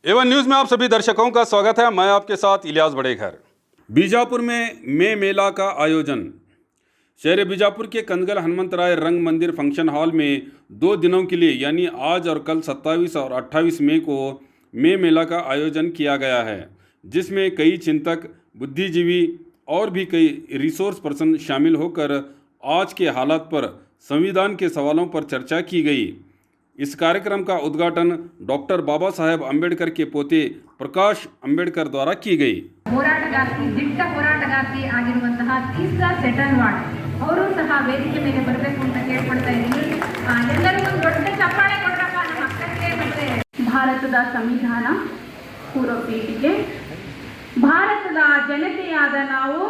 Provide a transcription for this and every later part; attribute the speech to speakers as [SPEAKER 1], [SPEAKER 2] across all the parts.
[SPEAKER 1] Avon news में आप सभी दर्शकों का स्वागत है। मैं आपके साथ इलियास बड़ेघर। बीजापुर में मेला का आयोजन। शहर बीजापुर के कंदगल हनुमंतराय रंग मंदिर फंक्शन हॉल में 2 दिनों के लिए यानी आज और कल 27 और 28 मई को मेला का आयोजन किया गया है, जिसमें कई चिंतक, बुद्धिजीवी और भी कई रिसोर्स पर्सन शामिल होकर आज के हालात पर संविधान के सवालों पर चर्चा की गई। इस कार्यक्रम का उद्घाटन डॉक्टर बाबा साहेब अंबेडकर के पोते प्रकाश अंबेडकर द्वारा की गई।
[SPEAKER 2] ಹೋರಾಟಗಾರ್ತಿ ದಿಟ್ಟ ಹೋರಾಟಗಾರ್ತಿ ಆಗಿರುವಂತಹ ತೀಸ್ರಾ ಸೆಟನ್ವಾಡ್ ಅವರು ಸಹ ವೇದಿಕೆ ಮೇಲೆ ಬರಬೇಕು ಅಂತ ಕೇಳ್ಕೊಳ್ತಾ ಇದ್ದೀನಿ। ಎಲ್ಲರಿಗೂ ದೊಡ್ಡ ಚಪ್ಪಾಳೆ ಕೊಡ್ರಪ್ಪ ನಮ್ಮ ಅಕ್ಕರಿಗೆ। ಮತ್ತೆ ಭಾರತದ ಸಂವಿಧಾನ ಪೂರ್ವ ಪೀಠಿಕೆ, ಭಾರತದ ಜನತೆಯಾದ ನಾವು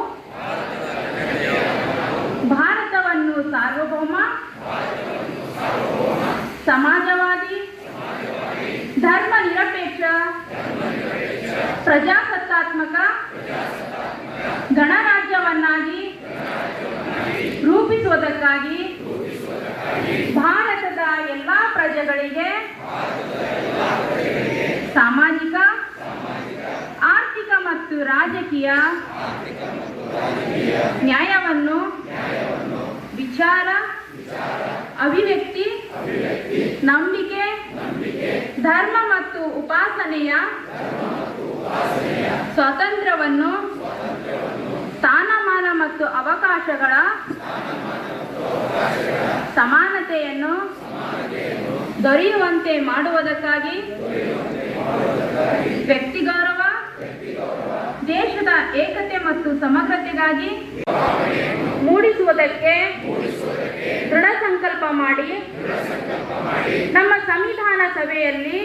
[SPEAKER 2] ಭಾರತವನ್ನು ಸಾರ್ವಭೌಮ, समाजवादी, धर्म निरपेक्ष, प्रजासत्तात्मक गणराज्ಯವನ್ನಾಗಿ ರೂಪಿಸುವುದಕ್ಕಾಗಿ ಭಾರತದ ಎಲ್ಲ ಪ್ರಜೆಗಳಿಗೆ ಸಾಮಾಜಿಕ, ಆರ್ಥಿಕ ಮತ್ತು ರಾಜಕೀಯ ನ್ಯಾಯವನ್ನು ವಿಚಾರ, ಅಭಿವ್ಯಕ್ತಿ, ನಂಬಿಕೆ, ಧರ್ಮ ಮತ್ತು ಉಪಾಸನೆಯ ಸ್ವಾತಂತ್ರ್ಯವನ್ನು, ಸ್ಥಾನಮಾನ ಮತ್ತು ಅವಕಾಶಗಳ ಸಮಾನತೆಯನ್ನು ದೊರೆಯುವಂತೆ ಮಾಡುವುದಕ್ಕಾಗಿ ವ್ಯಕ್ತಿ ಗೌರವ, ದೇಶದ ಏಕತೆ ಮತ್ತು ಸಮಗ್ರತೆಗಾಗಿ ಮೂಡಿಸುವುದಕ್ಕೆ ದೃಢ ಸಂಕಲ್ಪ ಮಾಡಿ ನಮ್ಮ ಸಂವಿಧಾನ ಸಭೆಯಲ್ಲಿ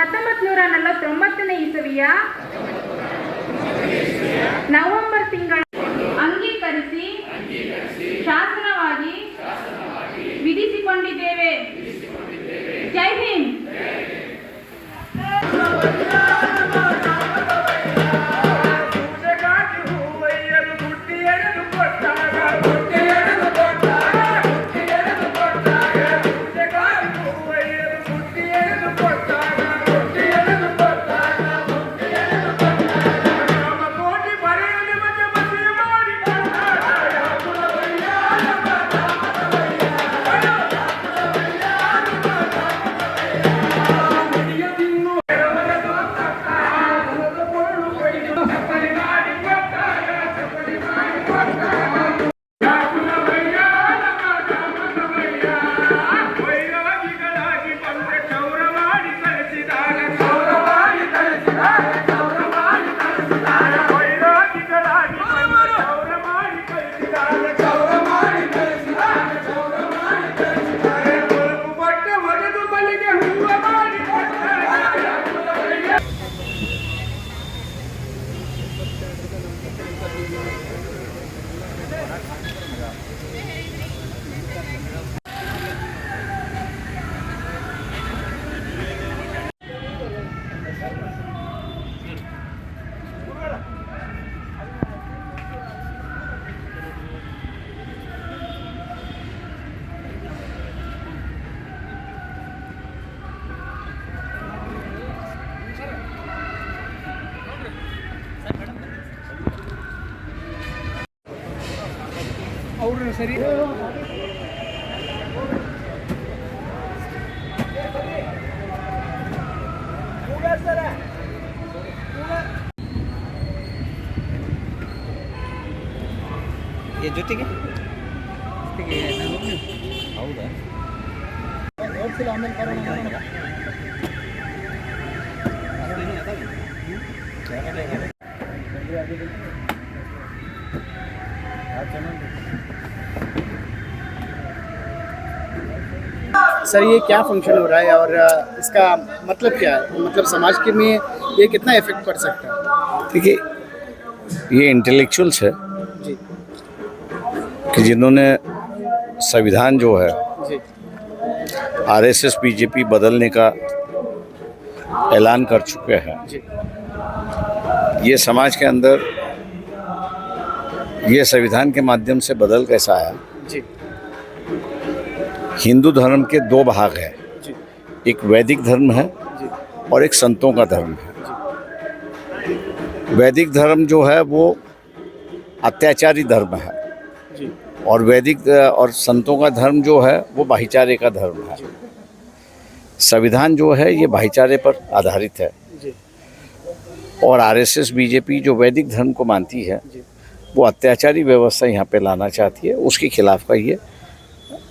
[SPEAKER 2] 1949ನೇ ಇಸವಿಯ ನವೆಂಬರ್ ತಿಂಗಳ ಅಂಗೀಕರಿಸಿ ಶಾಸನವಾಗಿ ವಿಧಿಸಿಕೊಂಡಿದ್ದೇವೆ। ಜೈ ಹಿಂದ್।
[SPEAKER 3] और सरी ये ಜೊತೆಗೆ ಹೌದಾ ನೋಡ್ಸಿಲ್ಲ ಆಮೇಲೆ ಬರೋಣ
[SPEAKER 4] सर, ये क्या फंक्शन हो रहा है और इसका मतलब क्या है? मतलब समाज के में ये कितना इफेक्ट पड़ सकता है?
[SPEAKER 5] देखिए, ये इंटेलेक्चुअल्स है
[SPEAKER 4] जी
[SPEAKER 5] कि जिन्होंने संविधान जो है
[SPEAKER 4] जी
[SPEAKER 5] आरएसएस बीजेपी बदलने का ऐलान कर चुके हैं।
[SPEAKER 4] जी
[SPEAKER 5] ये समाज के अंदर ये संविधान के माध्यम से बदल कैसा आया?
[SPEAKER 4] जी
[SPEAKER 5] हिंदू धर्म के 2 भाग हैं,
[SPEAKER 4] जी
[SPEAKER 5] एक वैदिक धर्म है
[SPEAKER 4] जी
[SPEAKER 5] और एक संतों का धर्म है। वैदिक धर्म जो है वो अत्याचारी धर्म है
[SPEAKER 4] जी
[SPEAKER 5] और वैदिक और संतों का धर्म जो है वो भाईचारे का धर्म है। संविधान जो है ये भाईचारे पर आधारित है
[SPEAKER 4] जी
[SPEAKER 5] और आरएसएस बीजेपी जो वैदिक धर्म को मानती है
[SPEAKER 4] जी।
[SPEAKER 5] वो अत्याचारी व्यवस्था यहाँ पे लाना चाहती है, उसके खिलाफ का ये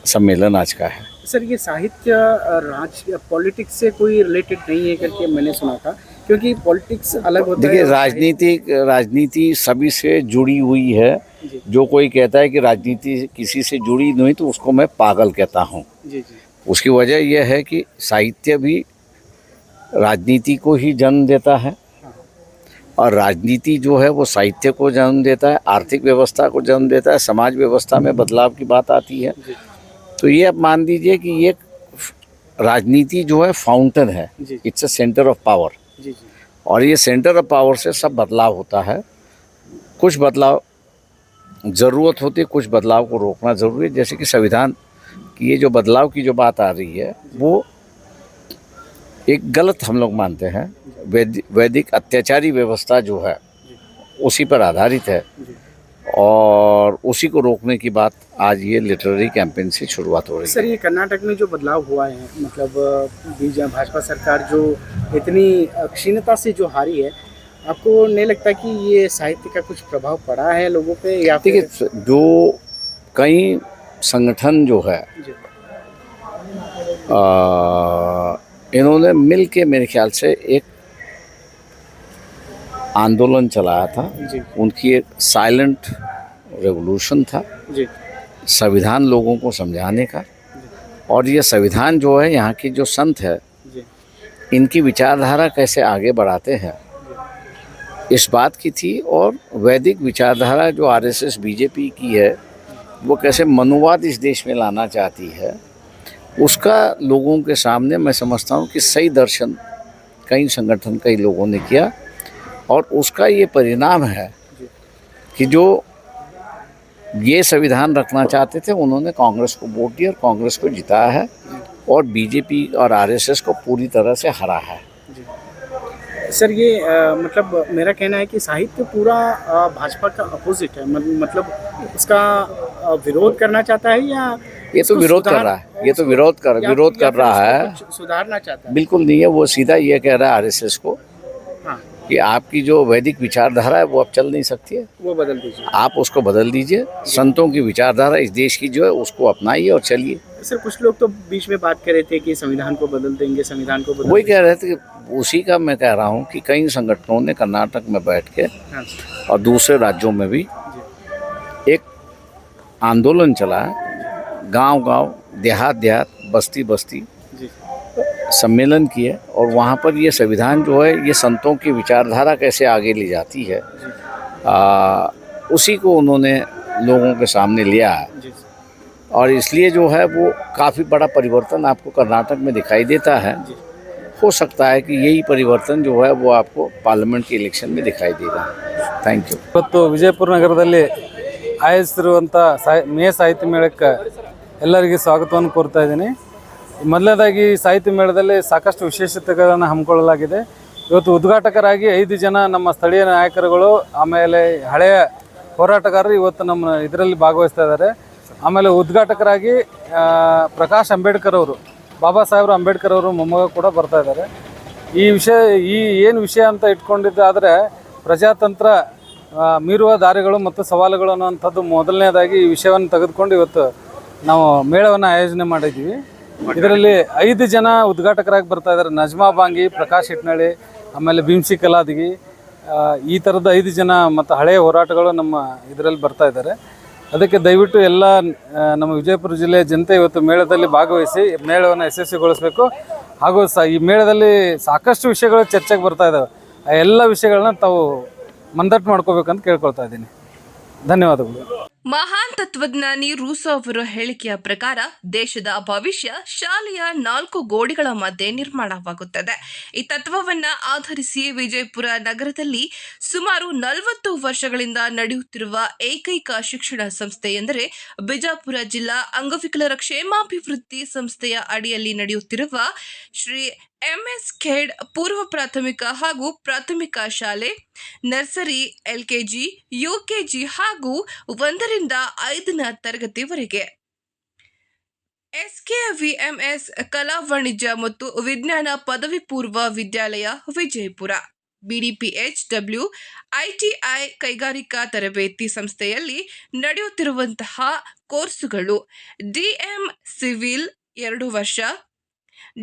[SPEAKER 5] सम्मेलन आज का है।
[SPEAKER 4] सर ये साहित्य पॉलिटिक्स से कोई रिलेटेड नहीं है करके मैंने सुना था, क्योंकि पॉलिटिक्स अलग होता है।
[SPEAKER 5] देखिए राजनीति सभी से जुड़ी हुई है।
[SPEAKER 4] जी
[SPEAKER 5] जो कोई कहता है कि राजनीति किसी से जुड़ी नहीं तो उसको मैं पागल कहता हूँ।
[SPEAKER 4] जी जी
[SPEAKER 5] उसकी वजह यह है कि साहित्य भी राजनीति को ही जन्म देता है और राजनीति जो है वो साहित्य को जन्म देता है, आर्थिक व्यवस्था को जन्म देता है, समाज व्यवस्था में बदलाव की बात आती है।
[SPEAKER 4] जी
[SPEAKER 5] तो ये आप मान लीजिए कि ये राजनीति जो है फाउंटेन है,
[SPEAKER 4] जी
[SPEAKER 5] it's a centre of power
[SPEAKER 4] जी जी
[SPEAKER 5] और ये सेंटर ऑफ पावर से सब बदलाव होता है। कुछ बदलाव ज़रूरत होती है, कुछ बदलाव को रोकना ज़रूरी है। जैसे कि संविधान की ये जो बदलाव की जो बात आ रही है वो एक गलत हम लोग मानते हैं। वैदिक अत्याचारी व्यवस्था जो है उसी पर आधारित है और उसी को रोकने की बात आज ये लिटरेरी कैंपेन से शुरुआत हो रही है।
[SPEAKER 4] सर ये कर्नाटक में जो बदलाव हुआ है, मतलब भाजपा सरकार जो इतनी क्षीणता से जो हारी है, आपको नहीं लगता कि ये साहित्य का कुछ प्रभाव पड़ा है लोगों पे? या फिर
[SPEAKER 5] देखिए जो कई संगठन जो है
[SPEAKER 4] जी
[SPEAKER 5] इन्होंने मिल के मेरे ख्याल से एक आंदोलन चलाया था।
[SPEAKER 4] जी
[SPEAKER 5] उनकी एक साइलेंट रेवोल्यूशन था
[SPEAKER 4] जी
[SPEAKER 5] संविधान लोगों को समझाने का। और ये संविधान जो है यहाँ की जो संत है
[SPEAKER 4] जी
[SPEAKER 5] इनकी विचारधारा कैसे आगे बढ़ाते हैं इस बात की थी। और वैदिक विचारधारा जो आरएसएस बीजेपी की है वो कैसे मनुवाद इस देश में लाना चाहती है, उसका लोगों के सामने मैं समझता हूँ कि सही दर्शन कई संगठन कई लोगों ने किया और उसका ये परिणाम है कि जो ये संविधान रखना चाहते थे उन्होंने कांग्रेस को वोट दिया और कांग्रेस को जिताया है और बीजेपी और आरएसएस को पूरी तरह से हरा है।
[SPEAKER 4] सर ये मतलब मेरा कहना है कि साहित्य पूरा भाजपा का अपोजिट है, मतलब उसका विरोध करना चाहता है या
[SPEAKER 5] ये तो विरोध कर रहा है, ये तो विरोध कर रहा है,
[SPEAKER 4] सुधारना चाहता है?
[SPEAKER 5] बिल्कुल नहीं है। वो सीधा ये कह रहा है आरएसएस को
[SPEAKER 4] हाँ
[SPEAKER 5] कि आपकी जो वैदिक विचारधारा है वो अब चल नहीं सकती है,
[SPEAKER 4] वो बदल दीजिए।
[SPEAKER 5] आप उसको बदल दीजिए। संतों की विचारधारा इस देश की जो है उसको अपनाइए और चलिए।
[SPEAKER 4] सर कुछ लोग तो बीच में बात कर रहे थे कि संविधान को बदल देंगे, संविधान को बदल
[SPEAKER 5] वही कह रहे थे कि उसी का मैं कह रहा हूँ कि कई संगठनों ने कर्नाटक में बैठ के
[SPEAKER 4] हाँ
[SPEAKER 5] और दूसरे राज्यों में भी एक आंदोलन चलाया, गांव-गांव, देहात-देहात, बस्ती-बस्ती
[SPEAKER 4] जी
[SPEAKER 5] सम्मेलन किए और वहाँ पर ये संविधान जो है ये संतों की विचारधारा कैसे आगे ली जाती है उसी को उन्होंने लोगों के सामने लिया है।
[SPEAKER 4] जी
[SPEAKER 5] और इसलिए जो है वो काफ़ी बड़ा परिवर्तन आपको कर्नाटक में दिखाई देता है। हो सकता है कि यही परिवर्तन जो है वो आपको पार्लियामेंट के इलेक्शन में दिखाई देगा। Thank you.
[SPEAKER 6] ಇವತ್ತು ವಿಜಯಪುರ ನಗರದಲ್ಲಿ ಆಯೋಜಿಸಿರುವಂಥ ಮೇ ಸಾಹಿತ್ಯ ಮೇಳಕ್ಕೆ ಎಲ್ಲರಿಗೂ ಸ್ವಾಗತವನ್ನು ಕೋರ್ತಾ ಇದ್ದೀನಿ। ಮೊದಲನೇದಾಗಿ ಸಾಹಿತ್ಯ ಮೇಳದಲ್ಲಿ ಸಾಕಷ್ಟು ವಿಶೇಷತೆಗಳನ್ನು ಹಮ್ಮಿಕೊಳ್ಳಲಾಗಿದೆ। ಇವತ್ತು ಉದ್ಘಾಟಕರಾಗಿ 5 ಜನ ನಮ್ಮ ಸ್ಥಳೀಯ ನಾಯಕರುಗಳು ಆಮೇಲೆ ಹಳೆಯ ಹೋರಾಟಗಾರರು ಇವತ್ತು ನಮ್ಮ ಇದರಲ್ಲಿ ಭಾಗವಹಿಸ್ತಾ ಇದ್ದಾರೆ। ಆಮೇಲೆ ಉದ್ಘಾಟಕರಾಗಿ ಪ್ರಕಾಶ್ ಅಂಬೇಡ್ಕರ್ ಅವರು, ಬಾಬಾ ಸಾಹೇಬ್ ಅಂಬೇಡ್ಕರ್ ಅವರು ಮೊಮ್ಮಗ ಕೂಡ ಬರ್ತಾ ಇದ್ದಾರೆ। ಈ ಏನು ವಿಷಯ ಅಂತ ಇಟ್ಕೊಂಡಿದ್ದಾದರೆ ಪ್ರಜಾತಂತ್ರ ಮೀರುವ ದಾರಿಗಳು ಮತ್ತು ಸವಾಲುಗಳು ಅನ್ನುವಂಥದ್ದು ಮೊದಲನೇದಾಗಿ ಈ ವಿಷಯವನ್ನು ತೆಗೆದುಕೊಂಡು ಇವತ್ತು ನಾವು ಮೇಳವನ್ನು ಆಯೋಜನೆ ಮಾಡಿದ್ದೀವಿ। ಇದರಲ್ಲಿ 5 ಜನ ಉದ್ಘಾಟಕರಾಗಿ ಬರ್ತಾ ಇದ್ದಾರೆ, ನಜ್ಮಾ ಬಾಂಗಿ, ಪ್ರಕಾಶ್ ಇಟ್ನಳ್ಳಿ, ಆಮೇಲೆ ಭೀಮ್ಸಿ ಕಲಾದಗಿ, ಈ ಥರದ 5 ಜನ ಮತ್ತು ಹಳೆಯ ಹೋರಾಟಗಳು ನಮ್ಮ ಇದರಲ್ಲಿ ಬರ್ತಾ ಇದ್ದಾರೆ। ಅದಕ್ಕೆ ದಯವಿಟ್ಟು ಎಲ್ಲ ನಮ್ಮ ವಿಜಯಪುರ ಜಿಲ್ಲೆಯ ಜನತೆ ಇವತ್ತು ಮೇಳದಲ್ಲಿ ಭಾಗವಹಿಸಿ ಮೇಳವನ್ನು ಯಶಸ್ವಿಗೊಳಿಸಬೇಕು। ಹಾಗೂ ಈ ಮೇಳದಲ್ಲಿ ಸಾಕಷ್ಟು ವಿಷಯಗಳು ಚರ್ಚೆಗೆ ಬರ್ತಾ ಇದ್ದಾವೆ, ಆ ಎಲ್ಲ ವಿಷಯಗಳನ್ನ ತಾವು ಮಂದಟ್ಟು ಮಾಡ್ಕೋಬೇಕಂತ ಕೇಳ್ಕೊಳ್ತಾ ಇದ್ದೀನಿ। ಧನ್ಯವಾದಗಳು।
[SPEAKER 7] ಮಹಾನ್ ತತ್ವಜ್ಞಾನಿ ರೂಸೋ ಅವರ ಹೇಳಿಕೆಯ ಪ್ರಕಾರ ದೇಶದ ಭವಿಷ್ಯ ಶಾಲೆಯ 4 ಗೋಡೆಗಳ ಮಧ್ಯೆ ನಿರ್ಮಾಣವಾಗುತ್ತದೆ. ಈ ತತ್ವವನ್ನು ಆಧರಿಸಿ ವಿಜಯಪುರ ನಗರದಲ್ಲಿ ಸುಮಾರು 40 ವರ್ಷಗಳಿಂದ ನಡೆಯುತ್ತಿರುವ ಏಕೈಕ ಶಿಕ್ಷಣ ಸಂಸ್ಥೆ ಎಂದರೆ ಬಿಜಾಪುರ ಜಿಲ್ಲಾ ಅಂಗವಿಕಲರ ಕ್ಷೇಮಾಭಿವೃದ್ಧಿ ಸಂಸ್ಥೆಯ ಅಡಿಯಲ್ಲಿ ನಡೆಯುತ್ತಿರುವ ಶ್ರೀ MS ಖೇಡ್ ಪೂರ್ವ ಪ್ರಾಥಮಿಕ ಹಾಗೂ ಪ್ರಾಥಮಿಕ ಶಾಲೆ, ನರ್ಸರಿ, LKG, UKG ಹಾಗೂ 1ರಿಂದ 5ನೇ ತರಗತಿವರೆಗೆ. SKVMS ಕಲಾ ವಾಣಿಜ್ಯ ಮತ್ತು ವಿಜ್ಞಾನ ಪದವಿ ಪೂರ್ವ ವಿದ್ಯಾಲಯ ವಿಜಯಪುರ, BDPHW ITI ಕೈಗಾರಿಕಾ ತರಬೇತಿ ಸಂಸ್ಥೆಯಲ್ಲಿ ನಡೆಯುತ್ತಿರುವಂತಹ ಕೋರ್ಸುಗಳು DM ಸಿವಿಲ್ 2 ವರ್ಷ,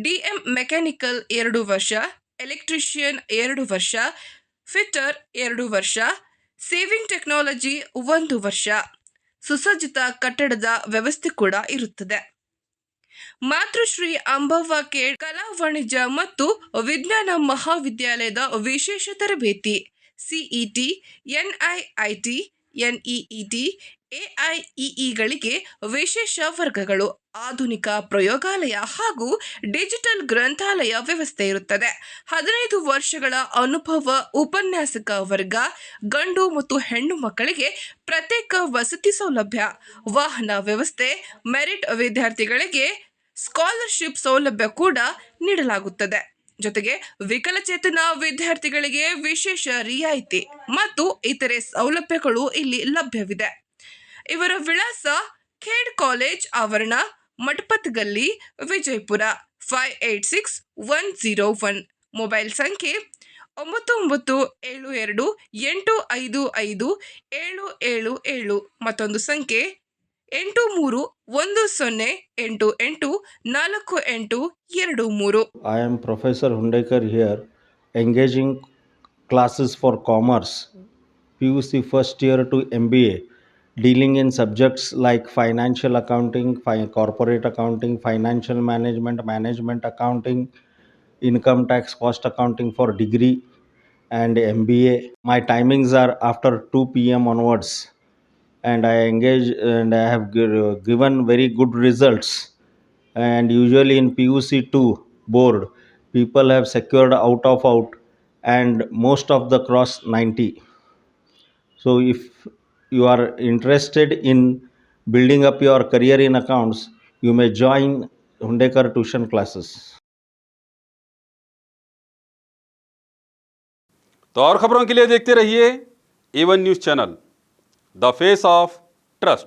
[SPEAKER 7] DM ಮೆಕ್ಯಾನಿಕಲ್ 2 ವರ್ಷ, ಎಲೆಕ್ಟ್ರಿಷಿಯನ್ 2 ವರ್ಷ, ಫಿಟ್ಟರ್ 2 ವರ್ಷ, ಸೇವಿಂಗ್ ಟೆಕ್ನಾಲಜಿ 1 ವರ್ಷ. ಸುಸಜ್ಜಿತ ಕಟ್ಟಡದ ವ್ಯವಸ್ಥೆ ಕೂಡ ಇರುತ್ತದೆ. ಮಾತೃಶ್ರೀ ಅಂಬವ್ವ ಖೇಡ್ ಕಲಾ ವಾಣಿಜ್ಯ ಮತ್ತು ವಿಜ್ಞಾನ ಮಹಾವಿದ್ಯಾಲಯದ ವಿಶೇಷ ತರಬೇತಿ CET, NIIT, NEET, AIEEಗಳಿಗೆ ವಿಶೇಷ ವರ್ಗಗಳು, ಆಧುನಿಕ ಪ್ರಯೋಗಾಲಯ ಹಾಗೂ ಡಿಜಿಟಲ್ ಗ್ರಂಥಾಲಯ ವ್ಯವಸ್ಥೆ ಇರುತ್ತದೆ. 15 ವರ್ಷಗಳ ಅನುಭವ ಉಪನ್ಯಾಸಕ ವರ್ಗ, ಗಂಡು ಮತ್ತು ಹೆಣ್ಣು ಮಕ್ಕಳಿಗೆ ಪ್ರತ್ಯೇಕ ವಸತಿ ಸೌಲಭ್ಯ, ವಾಹನ ವ್ಯವಸ್ಥೆ, ಮೆರಿಟ್ ವಿದ್ಯಾರ್ಥಿಗಳಿಗೆ ಸ್ಕಾಲರ್ಶಿಪ್ ಸೌಲಭ್ಯ ಕೂಡ ನೀಡಲಾಗುತ್ತದೆ. ಜೊತೆಗೆ ವಿಕಲಚೇತನ ವಿದ್ಯಾರ್ಥಿಗಳಿಗೆ ವಿಶೇಷ ರಿಯಾಯಿತಿ ಮತ್ತು ಇತರೆ ಸೌಲಭ್ಯಗಳು ಇಲ್ಲಿ ಲಭ್ಯವಿದೆ. ಇವರ ವಿಳಾಸ ಖೇಡ್ ಕಾಲೇಜ್ ಆವರಣ, ಮಠಪತ್ ಗಲ್ಲಿ, ವಿಜಯಪುರ 586101. ಮೊಬೈಲ್ ಸಂಖ್ಯೆ 9972855777. ಮತ್ತೊಂದು ಸಂಖ್ಯೆ 8310884823.
[SPEAKER 8] I am Professor Hundekar here, engaging classes for commerce, PUC first year to MBA, dealing in subjects like financial accounting, corporate accounting, financial management, management accounting, income tax, cost accounting for degree and MBA. My timings are after 2 p.m. onwards, and I engage and I have given very good results. And usually in PUC2 board, people have secured out and most of the cross 90. So if you are interested in building up your career in accounts, you may join Hundekar tuition classes.
[SPEAKER 1] तो और खबरों के लिए देखते रहिए A1 news channel, the face of trust.